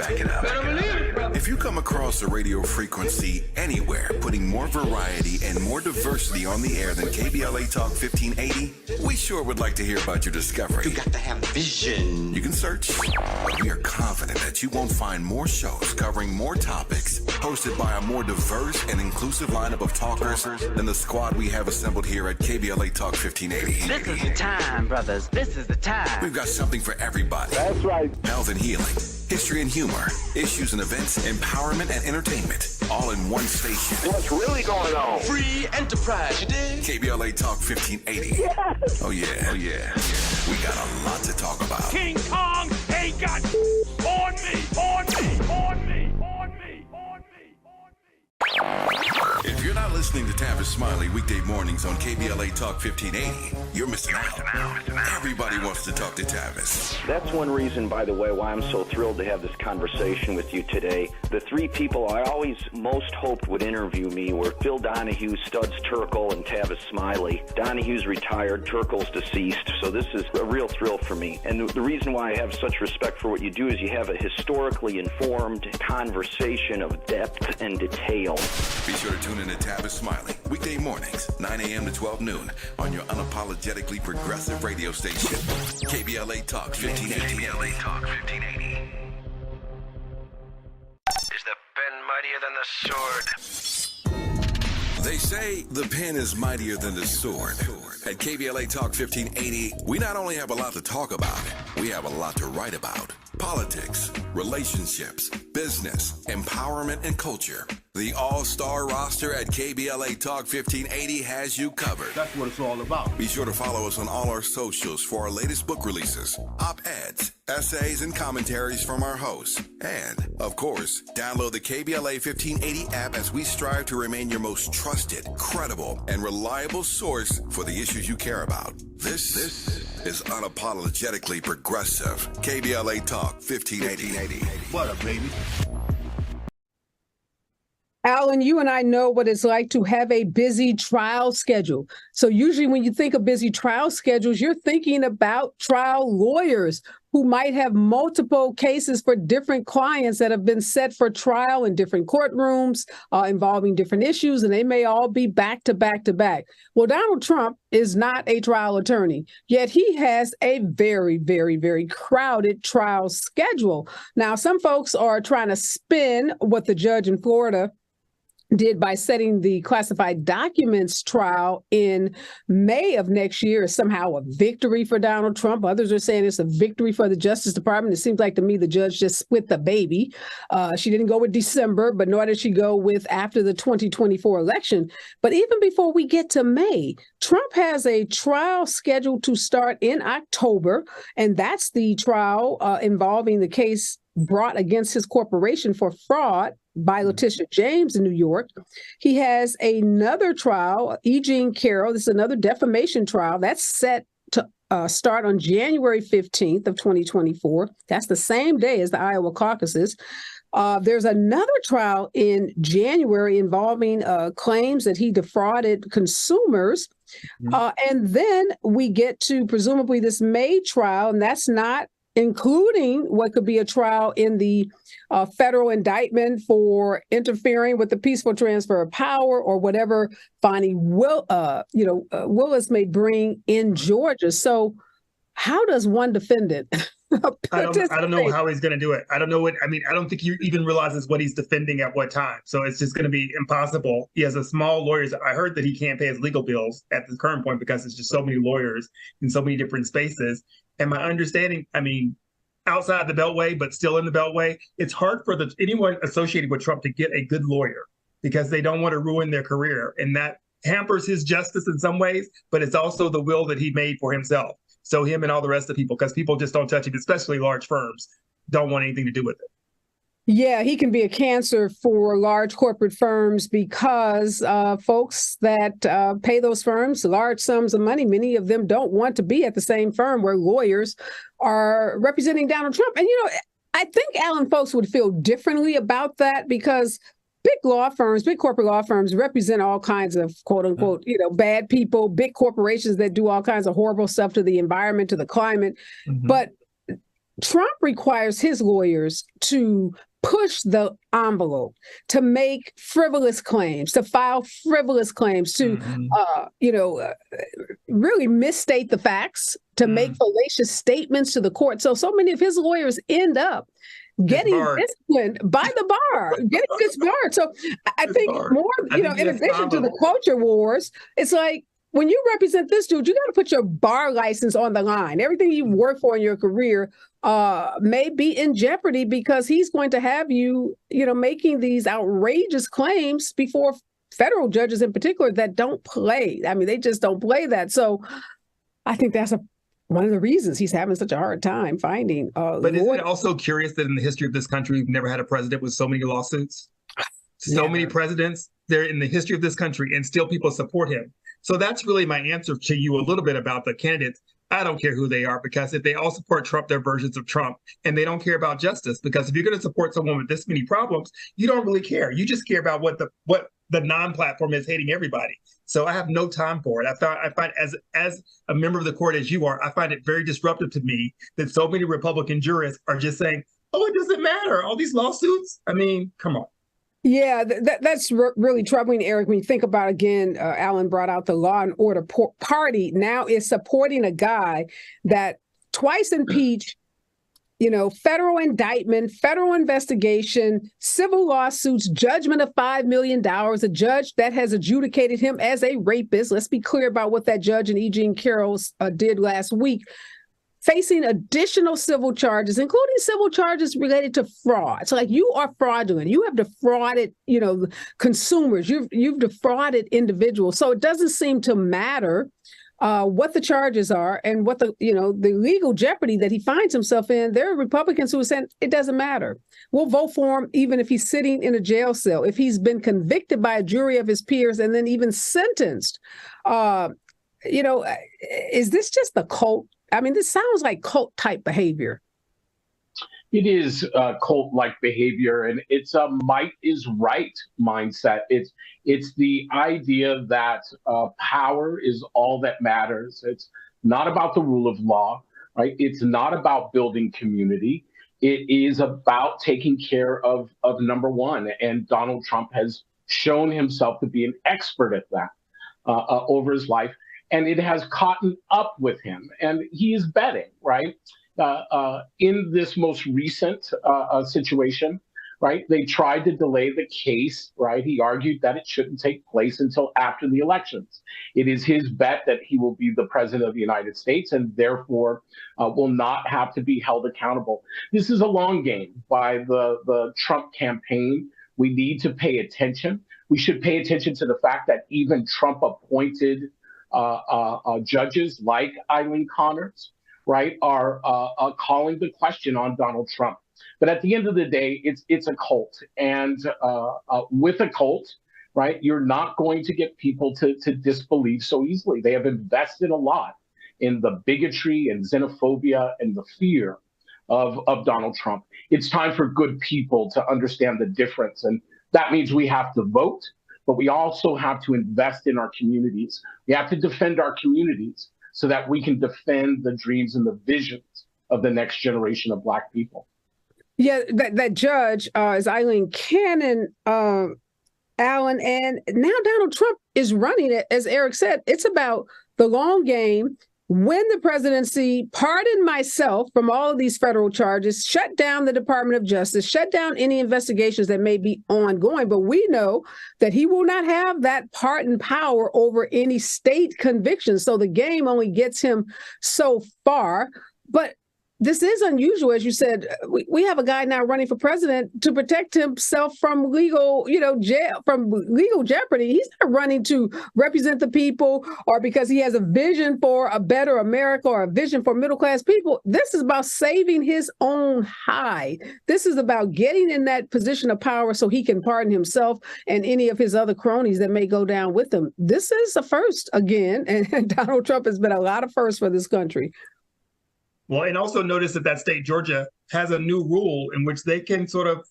If you come across a radio frequency anywhere putting more variety and more diversity on the air than KBLA Talk 1580, we sure would like to hear about your discovery. You got to have vision. You can search, but we are confident that you won't find more shows covering more topics, hosted by a more diverse and inclusive lineup of talkers than the squad we have assembled here at KBLA Talk 1580. This is the time, brothers. This is the time. We've got something for everybody. That's right. Health and healing, history and humor, issues and events, empowerment and entertainment, all in one station. What's really going on? Free enterprise, you dig? KBLA Talk 1580. Yes. Oh yeah. We got a lot to talk about. King Kong ain't got on me. If you're not listening to Tavis Smiley weekday mornings on KBLA Talk 1580, you're missing out. Everybody wants to talk to Tavis. That's one reason, by the way, why I'm so thrilled to have this conversation with you today. The three people I always most hoped would interview me were Phil Donahue, Studs Terkel, and Tavis Smiley. Donahue's retired, Terkel's deceased, so this is a real thrill for me. And the reason why I have such respect for what you do is you have a historically informed conversation of depth and detail. Be sure to tune in to Tavis Smiley weekday mornings, 9 a.m. to 12 noon on your unapologetically progressive radio station, KBLA Talk 1580. KBLA Talk 1580. Is the pen mightier than the sword? They say the pen is mightier than the sword. At KBLA Talk 1580, we not only have a lot to talk about, we have a lot to write about. Politics, relationships, business, empowerment, and culture. The all-star roster at KBLA Talk 1580 has you covered. That's what it's all about. Be sure to follow us on all our socials for our latest book releases, op-eds, essays, and commentaries from our hosts. And, of course, download the KBLA 1580 app as we strive to remain your most trusted, credible, and reliable source for the issues you care about. This is unapologetically progressive. KBLA Talk 1580. What up, baby? Alan, you and I know what it's like to have a busy trial schedule. So usually when you think of busy trial schedules, you're thinking about trial lawyers who might have multiple cases for different clients that have been set for trial in different courtrooms involving different issues, and they may all be back to back to back. Well, Donald Trump is not a trial attorney, yet he has a very, very, very crowded trial schedule. Now, some folks are trying to spin what the judge in Florida did by setting the classified documents trial in May of next year is somehow a victory for Donald Trump. Others are saying it's a victory for the Justice Department. It seems like to me the judge just split the baby. She didn't go with December, but nor did she go with after the 2024 election. But even before we get to May, Trump has a trial scheduled to start in October, and that's the trial involving the case brought against his corporation for fraud by Letitia James in New York. He has another trial, E. Jean Carroll. This is another defamation trial that's set to start on January 15th of 2024. That's the same day as the Iowa caucuses. There's another trial in January involving claims that he defrauded consumers. And then we get to presumably this May trial, and that's not including what could be a trial in the federal indictment for interfering with the peaceful transfer of power or whatever finding Willis may bring in Georgia. So how does one defendant I don't know how he's going to do it. I don't know I don't think he even realizes what he's defending at what time. So it's just going to be impossible. He has a small lawyers. I heard that he can't pay his legal bills at the current point because it's just so many lawyers in so many different spaces. And my understanding, outside the Beltway, but still in the Beltway, it's hard for anyone associated with Trump to get a good lawyer because they don't want to ruin their career. And that hampers his justice in some ways, but it's also the will that he made for himself. So him and all the rest of the people, because people just don't touch him, especially large firms, don't want anything to do with it. Yeah, he can be a cancer for large corporate firms because folks that pay those firms large sums of money, many of them don't want to be at the same firm where lawyers are representing Donald Trump. And, I think, Alan, folks would feel differently about that because big law firms, big corporate law firms represent all kinds of quote unquote, bad people, big corporations that do all kinds of horrible stuff to the environment, to the climate. But Trump requires his lawyers to push the envelope, to make frivolous claims, to file frivolous claims, to, really misstate the facts, to make fallacious statements to the court. So many of his lawyers end up getting disciplined by the bar, getting disbarred. So I think more, in addition to the culture wars, it's like, when you represent this dude, you got to put your bar license on the line. Everything you've worked for in your career may be in jeopardy because he's going to have you, making these outrageous claims before federal judges in particular that don't play. I mean, they just don't play that. So I think that's one of the reasons he's having such a hard time finding. But isn't it also curious that in the history of this country, we've never had a president with so many lawsuits? So many presidents there in the history of this country, and still people support him. So that's really my answer to you a little bit about the candidates. I don't care who they are, because if they all support Trump, they're versions of Trump, and they don't care about justice. Because if you're going to support someone with this many problems, you don't really care. You just care about what the non-platform is, hating everybody. So I have no time for it. I find as a member of the court as you are, I find it very disruptive to me that so many Republican jurists are just saying, "Oh, it doesn't matter. All these lawsuits." I mean, come on. Yeah, that's really troubling, Eric. When you think about, again, Alan brought out the Law and Order Party now is supporting a guy that twice impeached, federal indictment, federal investigation, civil lawsuits, judgment of $5 million, a judge that has adjudicated him as a rapist. Let's be clear about what that judge in E. Jean Carroll did last week. Facing additional civil charges, including civil charges related to fraud. So, like, you are fraudulent. You have defrauded, consumers. You've defrauded individuals. So it doesn't seem to matter what the charges are and what the legal jeopardy that he finds himself in. There are Republicans who are saying it doesn't matter. We'll vote for him even if he's sitting in a jail cell, if he's been convicted by a jury of his peers and then even sentenced. Is this just the cult? I mean, this sounds like cult-type behavior. It is cult-like behavior, and it's a might is right mindset. It's the idea that power is all that matters. It's not about the rule of law, right? It's not about building community. It is about taking care of number one, and Donald Trump has shown himself to be an expert at that over his life. And it has caught up with him, and he is betting, right? In this most recent situation, right? They tried to delay the case, right? He argued that it shouldn't take place until after the elections. It is his bet that he will be the president of the United States and therefore will not have to be held accountable. This is a long game by the Trump campaign. We need to pay attention. We should pay attention to the fact that even Trump appointed judges like Eileen Connors, right, are calling the question on Donald Trump. But at the end of the day, it's a cult. And with a cult, right, you're not going to get people to disbelieve so easily. They have invested a lot in the bigotry and xenophobia and the fear of Donald Trump. It's time for good people to understand the difference. And that means we have to vote, but we also have to invest in our communities. We have to defend our communities so that we can defend the dreams and the visions of the next generation of Black people. Yeah, that judge is Eileen Cannon, Alan, and now Donald Trump is running it. As Eric said, it's about the long game. Win the presidency, pardon myself from all of these federal charges, shut down the Department of Justice, shut down any investigations that may be ongoing. But we know that he will not have that pardon power over any state convictions. So the game only gets him so far. But this is unusual, as you said. We have a guy now running for president to protect himself from legal, jail, from legal jeopardy. He's not running to represent the people or because he has a vision for a better America or a vision for middle-class people. This is about saving his own hide. This is about getting in that position of power so he can pardon himself and any of his other cronies that may go down with him. This is a first again, and Donald Trump has been a lot of firsts for this country. Well, and also notice that state, Georgia, has a new rule in which they can sort of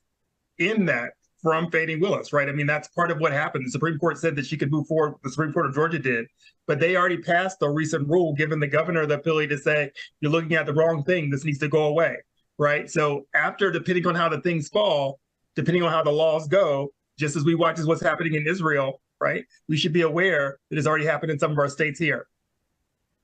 end that from Fani Willis, right? I mean, that's part of what happened. The Supreme Court said that she could move forward. The Supreme Court of Georgia did, but they already passed a recent rule giving the governor the ability to say, you're looking at the wrong thing. This needs to go away. right? So after, depending on how the things fall, depending on how the laws go, just as we watch as what's happening in Israel, right? We should be aware that it's already happened in some of our states here.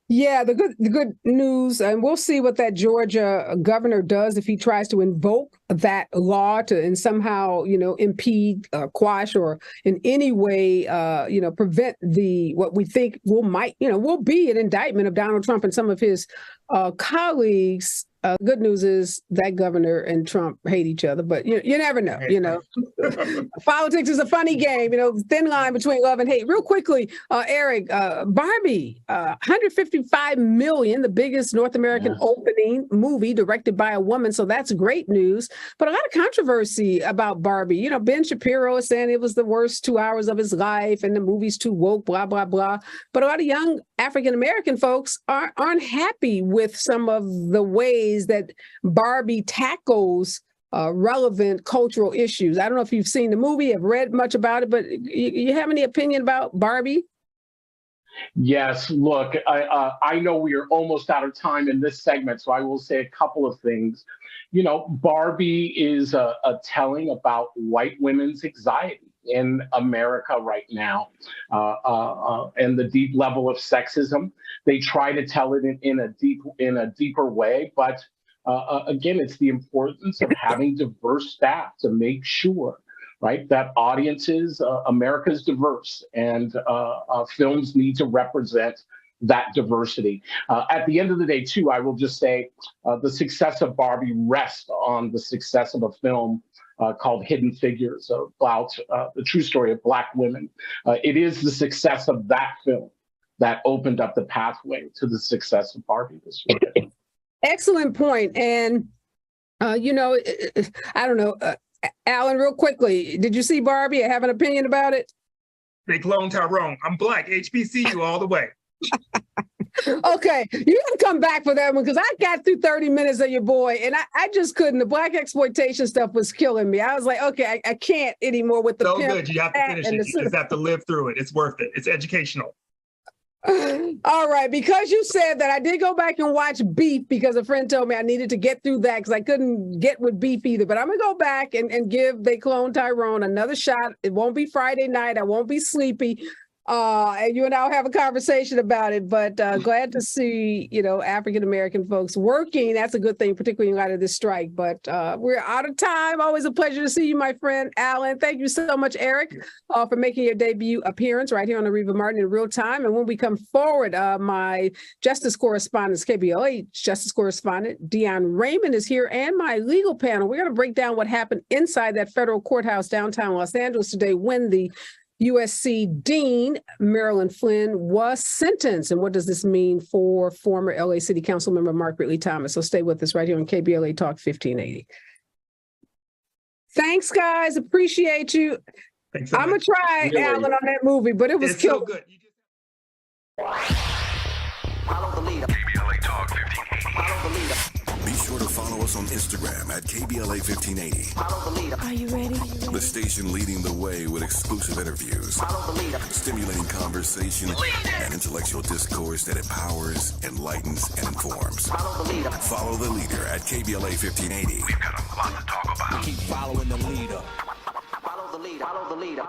Yeah, the good news, and we'll see what that Georgia governor does if he tries to invoke that law to and somehow, impede, quash, or in any way, prevent what we think will be an indictment of Donald Trump and some of his colleagues. Good news is that governor and Trump hate each other, but you never know. Politics is a funny game. Thin line between love and hate. Real quickly, Eric, Barbie, $155 million, the biggest North American opening movie directed by a woman. So that's great news. But a lot of controversy about Barbie. Ben Shapiro is saying it was the worst 2 hours of his life, and the movie's too woke. Blah blah blah. But a lot of young African American folks aren't happy with some of the ways that Barbie tackles relevant cultural issues. I don't know if you've seen the movie, have read much about it, but you have any opinion about Barbie? Yes, look, I know we are almost out of time in this segment, so I will say a couple of things. Barbie is a telling about white women's anxiety in America right now, and the deep level of sexism. They try to tell it in a deeper way, but again, it's the importance of having diverse staff to make sure, right, that audiences, America's diverse, and films need to represent that diversity. At the end of the day, too, I will just say the success of Barbie rests on the success of a film called Hidden Figures, about the true story of Black women. It is the success of that film that opened up the pathway to the success of Barbie this year. Excellent point. And, I don't know, Alan, real quickly, did you see Barbie? I have an opinion about it. They cloned Tyrone. I'm Black, HBCU all the way. Okay, you can come back for that one because I got through 30 minutes of your boy and I just couldn't. The Black exploitation stuff was killing me. I was like, okay, I can't anymore with the so pimp. Good. You have to finish it. You just have to live through it. It's worth it. It's educational. All right, because you said that, I did go back and watch Beef because a friend told me I needed to get through that because I couldn't get with Beef either. But I'm going to go back and give They Clone Tyrone another shot. It won't be Friday night. I won't be sleepy. And you and I'll have a conversation about it, but glad to see, African-American folks working. That's a good thing, particularly in light of this strike, but we're out of time. Always a pleasure to see you, my friend, Alan. Thank you so much, Eric, for making your debut appearance right here on Areva Martin in real time. And when we come forward, my justice correspondent, KBLA justice correspondent, Dion Raymond is here, and my legal panel. We're going to break down what happened inside that federal courthouse downtown Los Angeles today when the USC Dean Marilyn Flynn was sentenced. And what does this mean for former LA City Council member Mark Ridley Thomas? So stay with us right here on KBLA Talk 1580. Thanks, guys. Appreciate you. Thanks so I'm going to try, Alan, on that movie, but it was killed. So good. Follow the leader. KBLA Talk 1580. Follow the leader. Be sure to follow us on Instagram at KBLA 1580. Follow the leader. Are you ready? The station leading the way with exclusive interviews, Follow the leader. stimulating conversation, and intellectual discourse that empowers, enlightens, and informs. Follow the leader. Follow the leader at KBLA 1580. We've got a lot to talk about. Keep following the leader. Follow the leader. Follow the leader.